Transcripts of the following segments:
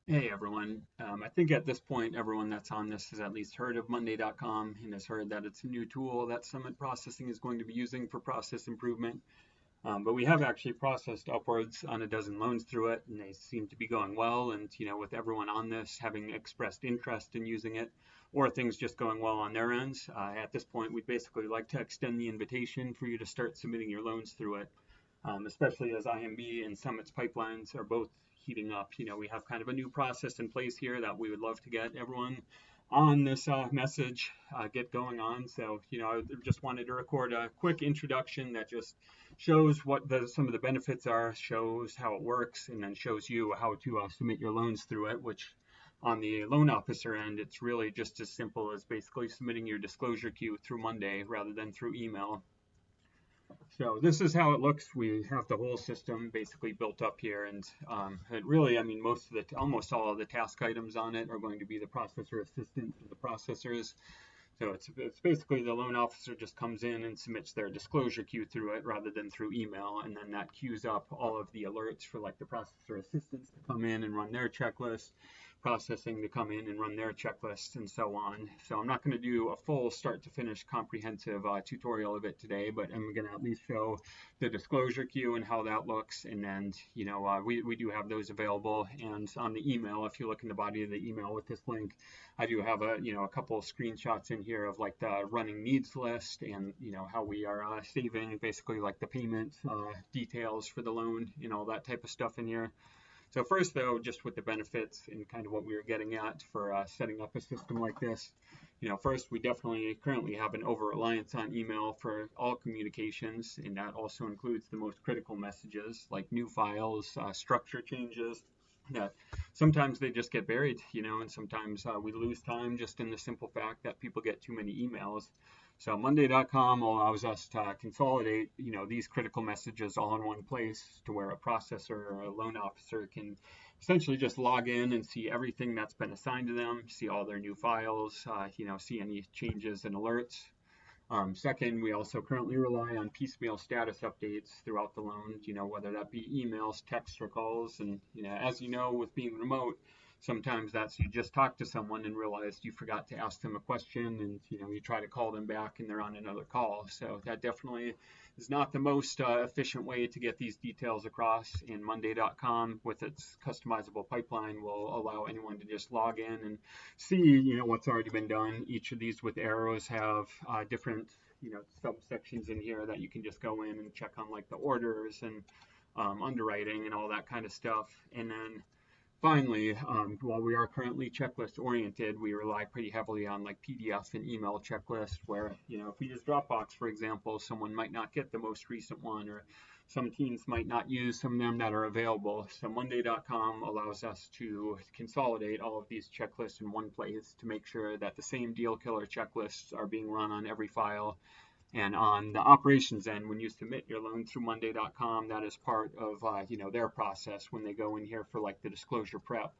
Hey everyone. I think at this point, everyone that's on this has at least heard of Monday.com and has heard that it's a new tool that Summit Processing is going to be using for process improvement. But we have actually processed upwards on a dozen loans through it, and they seem to be going well. And with everyone on this having expressed interest in using it, or things just going well on their ends, at this point, we'd basically like to extend the invitation for you to start submitting your loans through it, especially as IMB and Summit's pipelines are both heating up. We have kind of a new process in place here that we would love to get everyone on this message get going on. So, I just wanted to record a quick introduction that just shows what some of the benefits are, shows how it works, and then shows you how to submit your loans through it, which on the loan officer end, it's really just as simple as basically submitting your disclosure queue through Monday rather than through email. So this is how it looks. We have the whole system basically built up here, and it really, I mean, almost all of the task items on it are going to be the processor assistant for the processors. So it's basically the loan officer just comes in and submits their disclosure queue through it rather than through email, and then that queues up all of the alerts for like the processor assistants to come in and run their checklist, processing to come in and run their checklist, and so on. So I'm not going to do a full start to finish comprehensive tutorial of it today, but I'm going to at least show the disclosure queue and how that looks. And then, we do have those available. And on the email, if you look in the body of the email with this link, I do have a couple of screenshots in here of like the running needs list and, how we are saving basically like the payment details for the loan and all that type of stuff in here. So first, though, just with the benefits and kind of what we were getting at for setting up a system like this, first, we definitely currently have an over-reliance on email for all communications, and that also includes the most critical messages like new files, structure changes, that sometimes they just get buried, and sometimes we lose time just in the simple fact that people get too many emails. So Monday.com allows us to consolidate, these critical messages all in one place to where a processor or a loan officer can essentially just log in and see everything that's been assigned to them, see all their new files, see any changes and alerts. Second, we also currently rely on piecemeal status updates throughout the loan, whether that be emails, texts, or calls. And, as you know, with being remote, sometimes that's you just talk to someone and realize you forgot to ask them a question, and, you try to call them back and they're on another call. So that definitely is not the most efficient way to get these details across. And Monday.com, with its customizable pipeline, will allow anyone to just log in and see, what's already been done. Each of these with arrows have different, subsections in here that you can just go in and check on, like the orders and underwriting and all that kind of stuff. And then finally, while we are currently checklist oriented, we rely pretty heavily on like PDF and email checklists where, if we use Dropbox, for example, someone might not get the most recent one, or some teams might not use some of them that are available. So Monday.com allows us to consolidate all of these checklists in one place to make sure that the same deal killer checklists are being run on every file. And on the operations end, when you submit your loan through Monday.com, that is part of their process when they go in here for like the disclosure prep,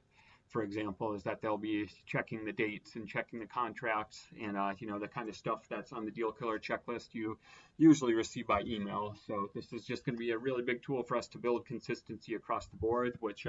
for example, is that they'll be checking the dates and checking the contracts and the kind of stuff that's on the deal killer checklist you usually receive by email. So this is just going to be a really big tool for us to build consistency across the board, which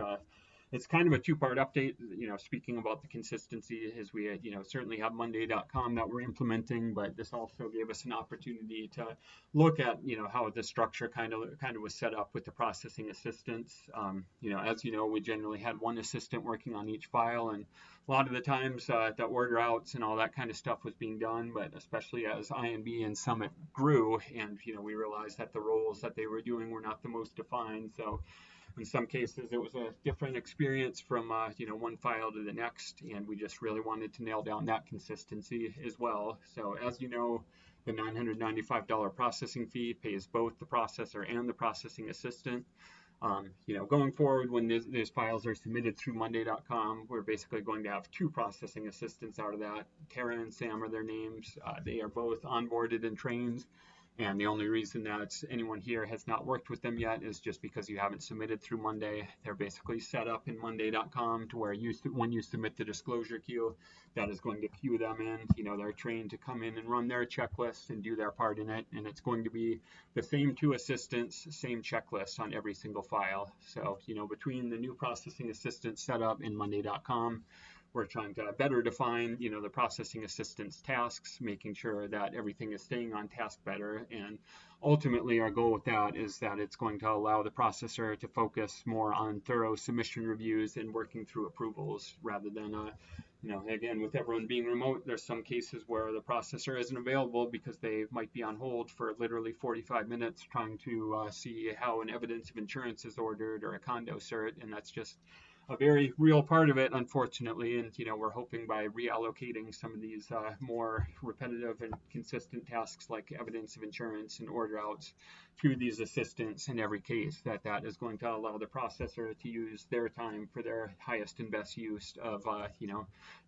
it's kind of a two-part update. Speaking about the consistency, is we certainly have Monday.com that we're implementing, but this also gave us an opportunity to look at how the structure kind of was set up with the processing assistants. As we generally had one assistant working on each file, and a lot of the times the order outs and all that kind of stuff was being done. But especially as IMB and Summit grew, and we realized that the roles that they were doing were not the most defined. So in some cases, it was a different experience from one file to the next, and we just really wanted to nail down that consistency as well. So as you know, the $995 processing fee pays both the processor and the processing assistant. Going forward, when these files are submitted through Monday.com, we're basically going to have two processing assistants out of that. Tara and Sam are their names. They are both onboarded and trained And the only reason that anyone here has not worked with them yet is just because you haven't submitted through Monday. They're basically set up in Monday.com to where when you submit the disclosure queue, that is going to queue them in. They're trained to come in and run their checklist and do their part in it. And it's going to be the same two assistants, same checklist on every single file. So, between the new processing assistant setup in Monday.com, we're trying to better define, the processing assistant's tasks, making sure that everything is staying on task better. And ultimately, our goal with that is that it's going to allow the processor to focus more on thorough submission reviews and working through approvals rather than, again, with everyone being remote, there's some cases where the processor isn't available because they might be on hold for literally 45 minutes trying to see how an evidence of insurance is ordered or a condo cert, and that's just a very real part of it, unfortunately. And we're hoping by reallocating some of these more repetitive and consistent tasks like evidence of insurance and order outs to these assistants in every case, that is going to allow the processor to use their time for their highest and best use of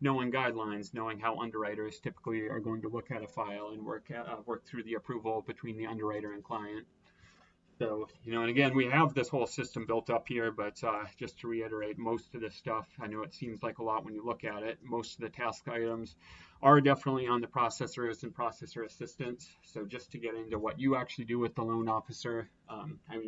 knowing guidelines, knowing how underwriters typically are going to look at a file and work through the approval between the underwriter and client. So, and again, we have this whole system built up here, but just to reiterate, most of this stuff, I know it seems like a lot when you look at it, most of the task items are definitely on the processors and processor assistants. So just to get into what you actually do with the loan officer,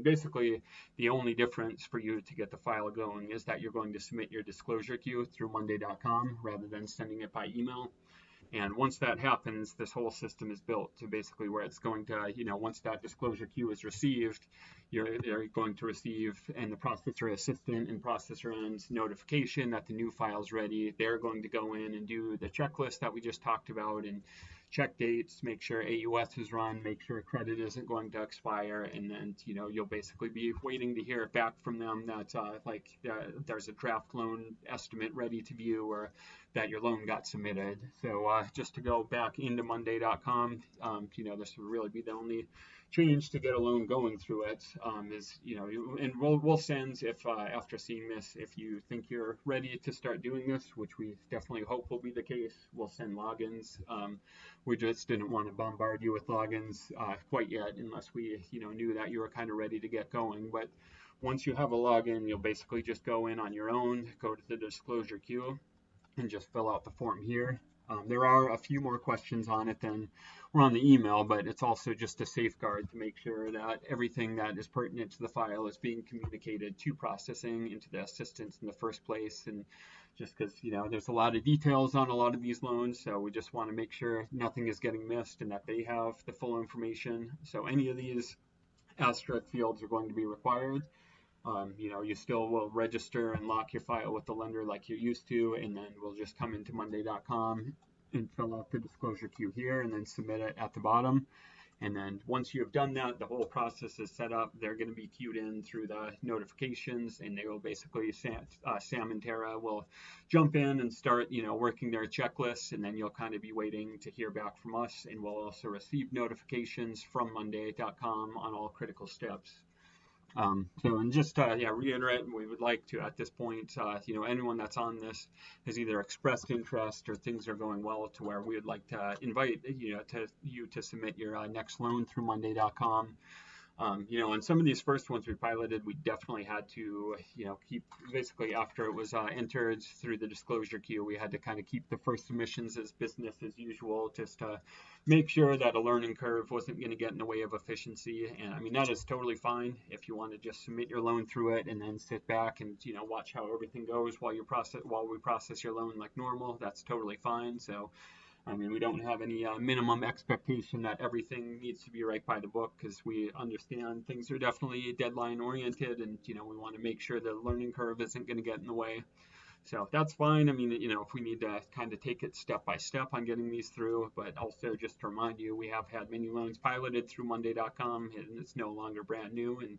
basically the only difference for you to get the file going is that you're going to submit your disclosure queue through Monday.com rather than sending it by email. And once that happens, this whole system is built to basically where it's going to, once that disclosure queue is received, you're going to receive, and the processor assistant and processor ends notification that the new file is ready. They're going to go in and do the checklist that we just talked about and check dates, make sure AUS is run, make sure credit isn't going to expire, and then, you'll basically be waiting to hear back from them that, there's a draft loan estimate ready to view or that your loan got submitted. So just to go back into Monday.com, this would really be the only change to get a loan going through it. And we'll send, if after seeing this, if you think you're ready to start doing this, which we definitely hope will be the case, we'll send logins. We just didn't want to bombard you with logins quite yet unless we, knew that you were kind of ready to get going. But once you have a login, you'll basically just go in on your own, go to the disclosure queue, and just fill out the form here. There are a few more questions on it than were on the email, but it's also just a safeguard to make sure that everything that is pertinent to the file is being communicated to processing and to the assistants in the first place. And just because, there's a lot of details on a lot of these loans, so we just want to make sure nothing is getting missed and that they have the full information. So any of these asterisk fields are going to be required. You still will register and lock your file with the lender like you're used to, and then we'll just come into Monday.com and fill out the disclosure queue here and then submit it at the bottom. And then once you have done that, the whole process is set up. They're going to be queued in through the notifications, and they will basically, Sam and Tara will jump in and start, working their checklists, and then you'll kind of be waiting to hear back from us, and we'll also receive notifications from Monday.com on all critical steps. And just reiterate, we would like to, at this point, anyone that's on this has either expressed interest or things are going well to where we would like to invite you to submit your next loan through Monday.com. On some of these first ones we piloted, we definitely had to, keep basically after it was entered through the disclosure queue, we had to kind of keep the first submissions as business as usual, just to make sure that a learning curve wasn't going to get in the way of efficiency. And that is totally fine if you want to just submit your loan through it and then sit back and, watch how everything goes while we process your loan like normal. That's totally fine. So we don't have any minimum expectation that everything needs to be right by the book, because we understand things are definitely deadline oriented, and we want to make sure the learning curve isn't going to get in the way. So that's fine. If we need to kind of take it step by step on getting these through, but also just to remind you, we have had many loans piloted through Monday.com, and it's no longer brand new. And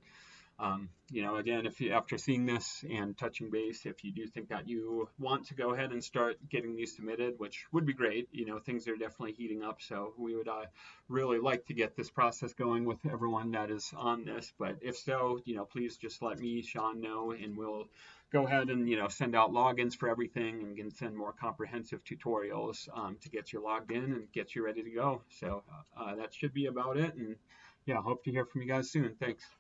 again, if you, after seeing this and touching base, if you do think that you want to go ahead and start getting these submitted, which would be great, things are definitely heating up. So we would really like to get this process going with everyone that is on this. But if so, please just let me, Sean, know, and we'll go ahead and send out logins for everything, and can send more comprehensive tutorials to get you logged in and get you ready to go. So that should be about it. And yeah, hope to hear from you guys soon. Thanks.